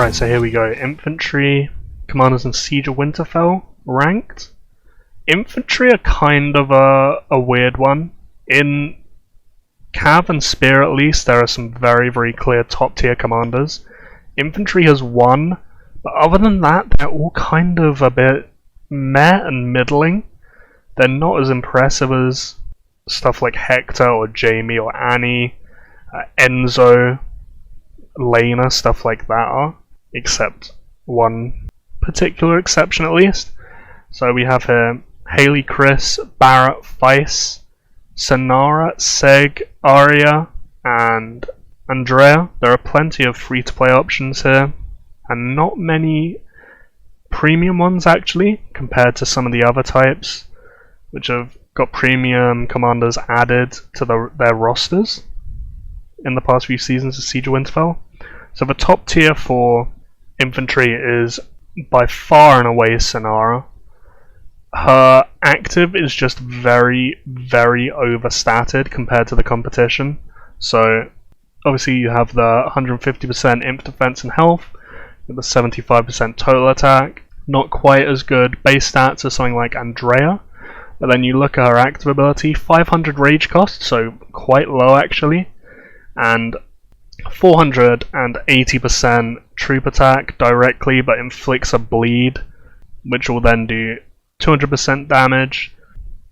Right, so here we go. Infantry, commanders in Siege of Winterfell, ranked. Infantry are kind of a weird one. In Cav and Spear at least, there are some very clear top tier commanders. Infantry has one, but other than that, they're all kind of a bit meh and middling. They're not as impressive as stuff like Hector or Jamie or Annie, Enzo, Lena, stuff like that are, except one particular exception at least. So we have here Haley, Chris, Barrett, Feis, Sanara, Seg, Arya, and Andrea. There are plenty of free-to-play options here, and not many premium ones actually, compared to some of the other types, which have got premium commanders added to their rosters in the past few seasons of Siege of Winterfell. So the top tier for infantry is by far and away Sanara. Her active is just very overstated compared to the competition. So obviously you have the 150% imp defense and health, with the 75% total attack. Not quite as good base stats as something like Andrea, but then you look at her active ability, 500 rage cost, so quite low actually, and 480% troop attack directly, but inflicts a bleed, which will then do 200% damage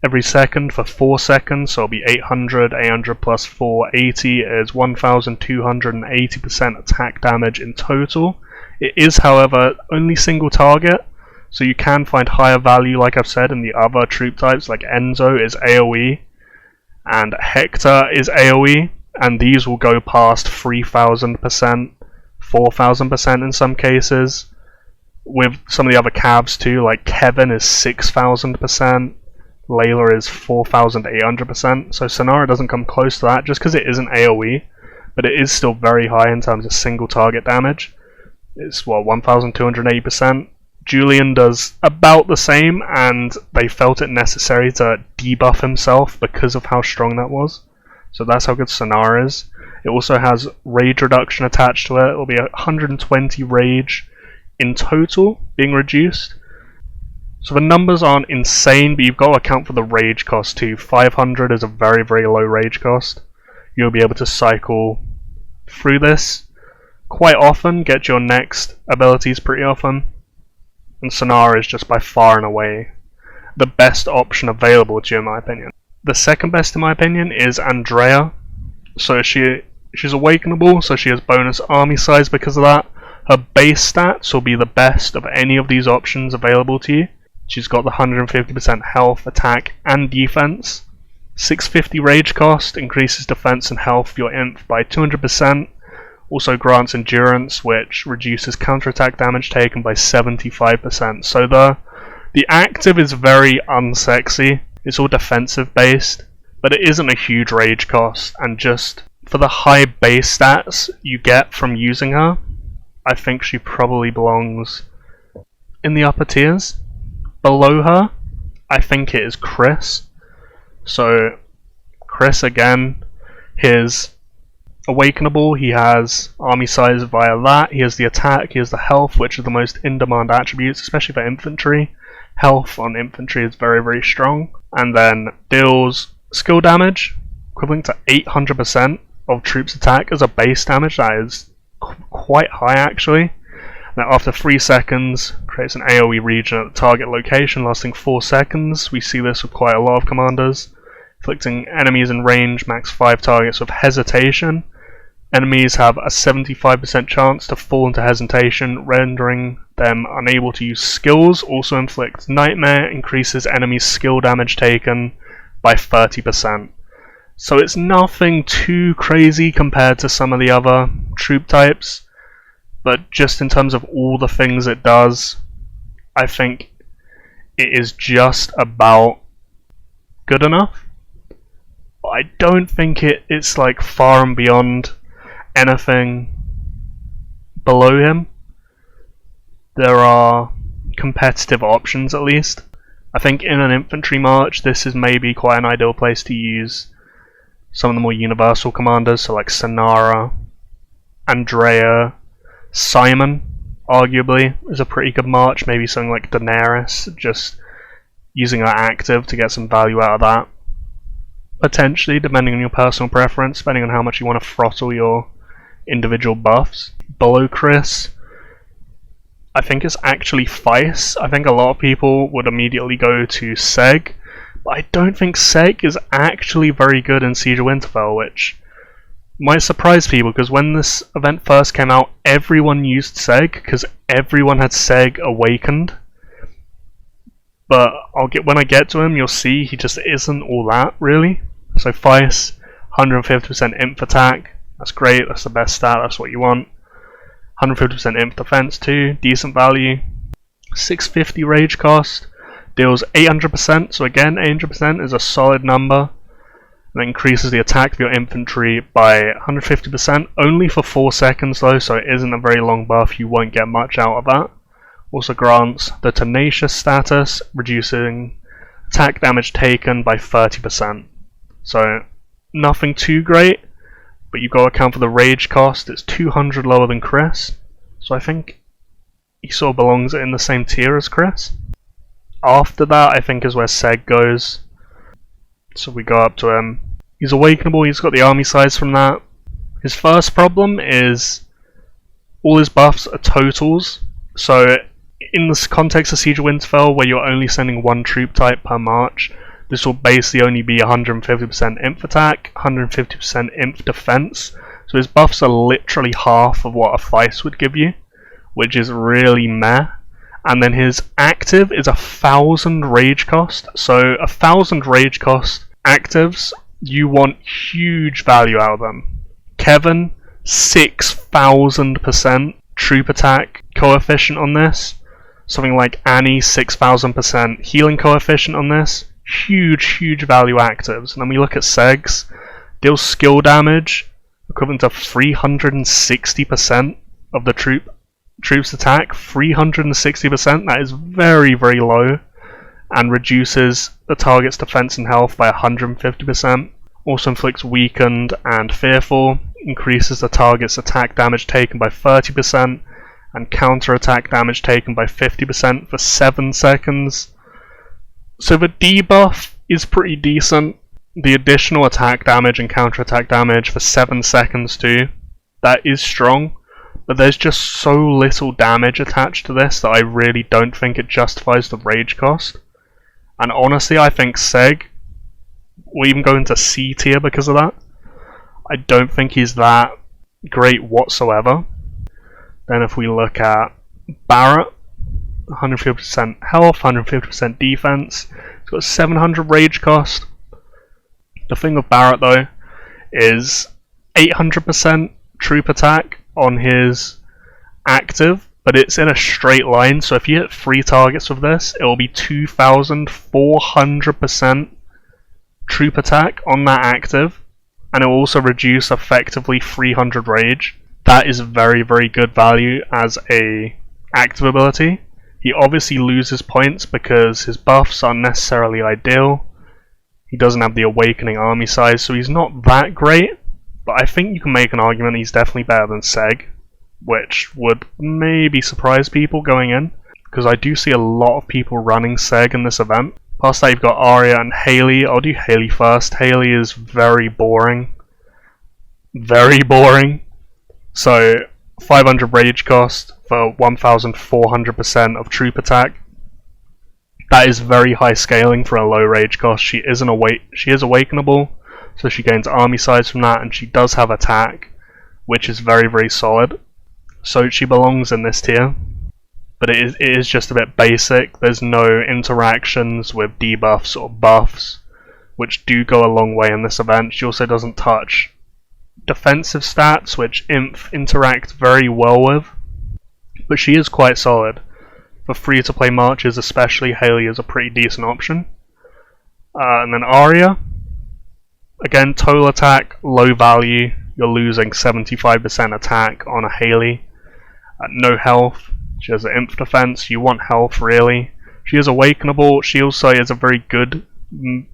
every second for 4 seconds, so it'll be 800, 800 plus 480 is 1280% attack damage in total. It is, however, only single target, so you can find higher value, like I've said, in the other troop types, like Enzo is AoE, and Hector is AoE, and these will go past 3000%, 4000% in some cases. With some of the other Cavs too, like Kevin is 6000%, Layla is 4800%, so Sanara doesn't come close to that just because it isn't AoE, but it is still very high in terms of single target damage. It's 1280%. Julian does about the same, and they felt it necessary to debuff himself because of how strong that was. So that's how good Sanara is. It also has rage reduction attached to it. It will be 120 rage in total being reduced. So the numbers aren't insane, but you've got to account for the rage cost too. 500 is a very low rage cost. You'll be able to cycle through this quite often, get your next abilities pretty often, and Sanara is just by far and away the best option available to you in my opinion. The second best in my opinion is Andrea. So she's awakenable, so she has bonus army size because of that. Her base stats will be the best of any of these options available to you. She's got the 150% health, attack, and defense. 650 rage cost, increases defense and health for your imp by 200%. Also grants endurance, which reduces counterattack damage taken by 75%. So the active is very unsexy. It's all defensive based, but it isn't a huge rage cost, and just for the high base stats you get from using her, I think she probably belongs in the upper tiers. Below her, I think it is Chris. So Chris, again, his awakenable, he has army size via that, he has the attack, he has the health, which are the most in-demand attributes, especially for infantry. Health on infantry is very strong, and then deals skill damage equivalent to 800% of troops attack as a base damage. That is quite high actually. Now after 3 seconds creates an AoE region at the target location lasting 4 seconds. We see this with quite a lot of commanders. Inflicting enemies in range, max 5 targets with hesitation. Enemies have a 75% chance to fall into hesitation, rendering them unable to use skills. Also inflicts nightmare, increases enemies' skill damage taken by 30%. So it's nothing too crazy compared to some of the other troop types, but just in terms of all the things it does, I think it is just about good enough. I don't think it's like far and beyond anything below him. There are competitive options at least. I think in an infantry march this is maybe quite an ideal place to use some of the more universal commanders, so like Sanara, Andrea, Simon arguably is a pretty good march. Maybe something like Daenerys, just using her active to get some value out of that. Potentially, depending on your personal preference, depending on how much you want to throttle your individual buffs. Below Chris, I think it's actually Feis. I think a lot of people would immediately go to Seg, but I don't think Seg is actually very good in Siege of Winterfell, which might surprise people, because when this event first came out, everyone used Seg, because everyone had Seg awakened. But when I get to him, you'll see he just isn't all that, really. So Feis, 150% imp attack, that's great, that's the best stat, that's what you want. 150% imp defense too, decent value. 650 rage cost, deals 800%, so again 800% is a solid number. And it increases the attack of your infantry by 150%, only for 4 seconds though, so it isn't a very long buff, you won't get much out of that. Also grants the tenacious status, reducing attack damage taken by 30%. So nothing too great, but you've got to account for the rage cost. It's 200 lower than Chris, so I think he sort of belongs in the same tier as Chris. After that, I think is where Seg goes. So we go up to him. He's awakenable, he's got the army size from that. His first problem is all his buffs are totals. So in this context of Siege of Winterfell, where you're only sending one troop type per march, this will basically only be 150% imp attack, 150% imp defense. So his buffs are literally half of what a Feis would give you, which is really meh. And then his active is 1,000 rage cost. So 1,000 rage cost actives, you want huge value out of them. Kevin, 6,000% troop attack coefficient on this. Something like Annie, 6,000% healing coefficient on this. Huge value actives. And then we look at Segs, deals skill damage equivalent to 360% of the troop's attack. 360%, that is very low, and reduces the target's defense and health by 150%. Also inflicts weakened and fearful, increases the target's attack damage taken by 30%, and counter attack damage taken by 50% for 7 seconds. So the debuff is pretty decent. The additional attack damage and counter attack damage for 7 seconds too, that is strong. But there's just so little damage attached to this that I really don't think it justifies the rage cost. And honestly, I think Seg will even go into C tier because of that. I don't think he's that great whatsoever. Then if we look at Barrett, 150% health, 150% defense. It's got 700 rage cost. The thing with Barrett though is 800% troop attack on his active, but it's in a straight line, so if you hit 3 targets with this, it will be 2,400% troop attack on that active, and it will also reduce effectively 300 rage. That is very good value as a active ability. He obviously loses points because his buffs aren't necessarily ideal. He doesn't have the awakening army size, so he's not that great, but I think you can make an argument he's definitely better than Seg, which would maybe surprise people going in, because I do see a lot of people running Seg in this event. Past that you've got Arya and Hayley. I'll do Hayley first. Hayley is very boring. Very boring. So 500 rage cost for 1,400% of troop attack. That is very high scaling for a low rage cost. She is awakenable, so she gains army size from that, and she does have attack, which is very solid. So she belongs in this tier, but it is just a bit basic. There's no interactions with debuffs or buffs, which do go a long way in this event. She also doesn't touch defensive stats, which Inf interact very well with, but she is quite solid. For free-to-play marches especially, Hayley is a pretty decent option. And then Arya, again, total attack, low value. You're losing 75% attack on a Hayley. No health. She has an imp defense. You want health, really. She is awakenable. She also is a very good,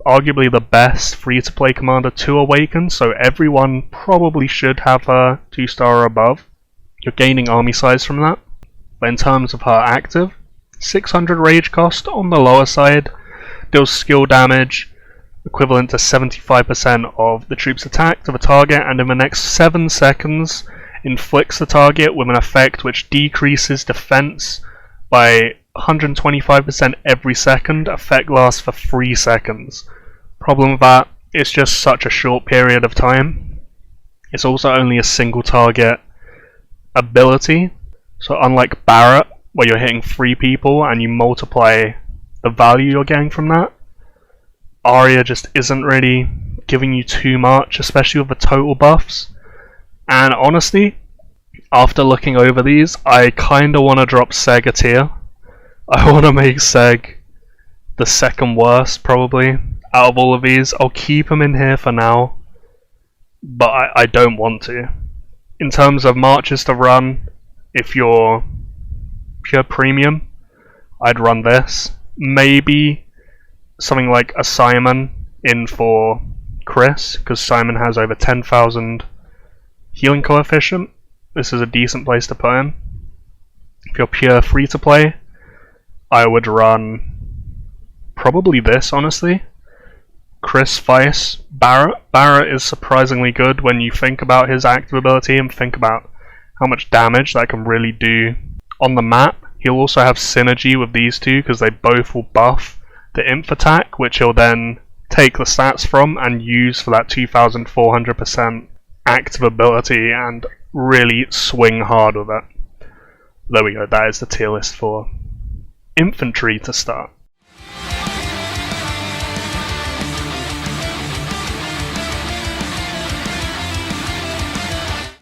arguably the best free-to-play commander to awaken, so everyone probably should have her 2-star or above. You're gaining army size from that. But in terms of her active, 600 rage cost on the lower side, deals skill damage equivalent to 75% of the troops attacked of a target, and in the next 7 seconds inflicts the target with an effect which decreases defense by 125% every second. Effect lasts for 3 seconds. Problem with that, it's just such a short period of time. It's also only a single target ability, so unlike Barrett, where you're hitting 3 people and you multiply the value you're getting from that, Arya just isn't really giving you too much, especially with the total buffs. And honestly, after looking over these, I kinda want to drop Seg a tier. I want to make Seg the second worst, probably, out of all of these. I'll keep him in here for now, but I don't want to. In terms of marches to run, if you're pure premium, I'd run this. Maybe something like a Simon in for Chris, because Simon has over 10,000 healing coefficient. This is a decent place to put him. If you're pure free to play, I would run probably this, honestly. Chris, Feis, Barrett. Barrett is surprisingly good when you think about his active ability and think about how much damage that can really do on the map. He'll also have synergy with these two because they both will buff the inf attack, which he'll then take the stats from and use for that 2400% active ability and really swing hard with it. There we go, that is the tier list for infantry to start.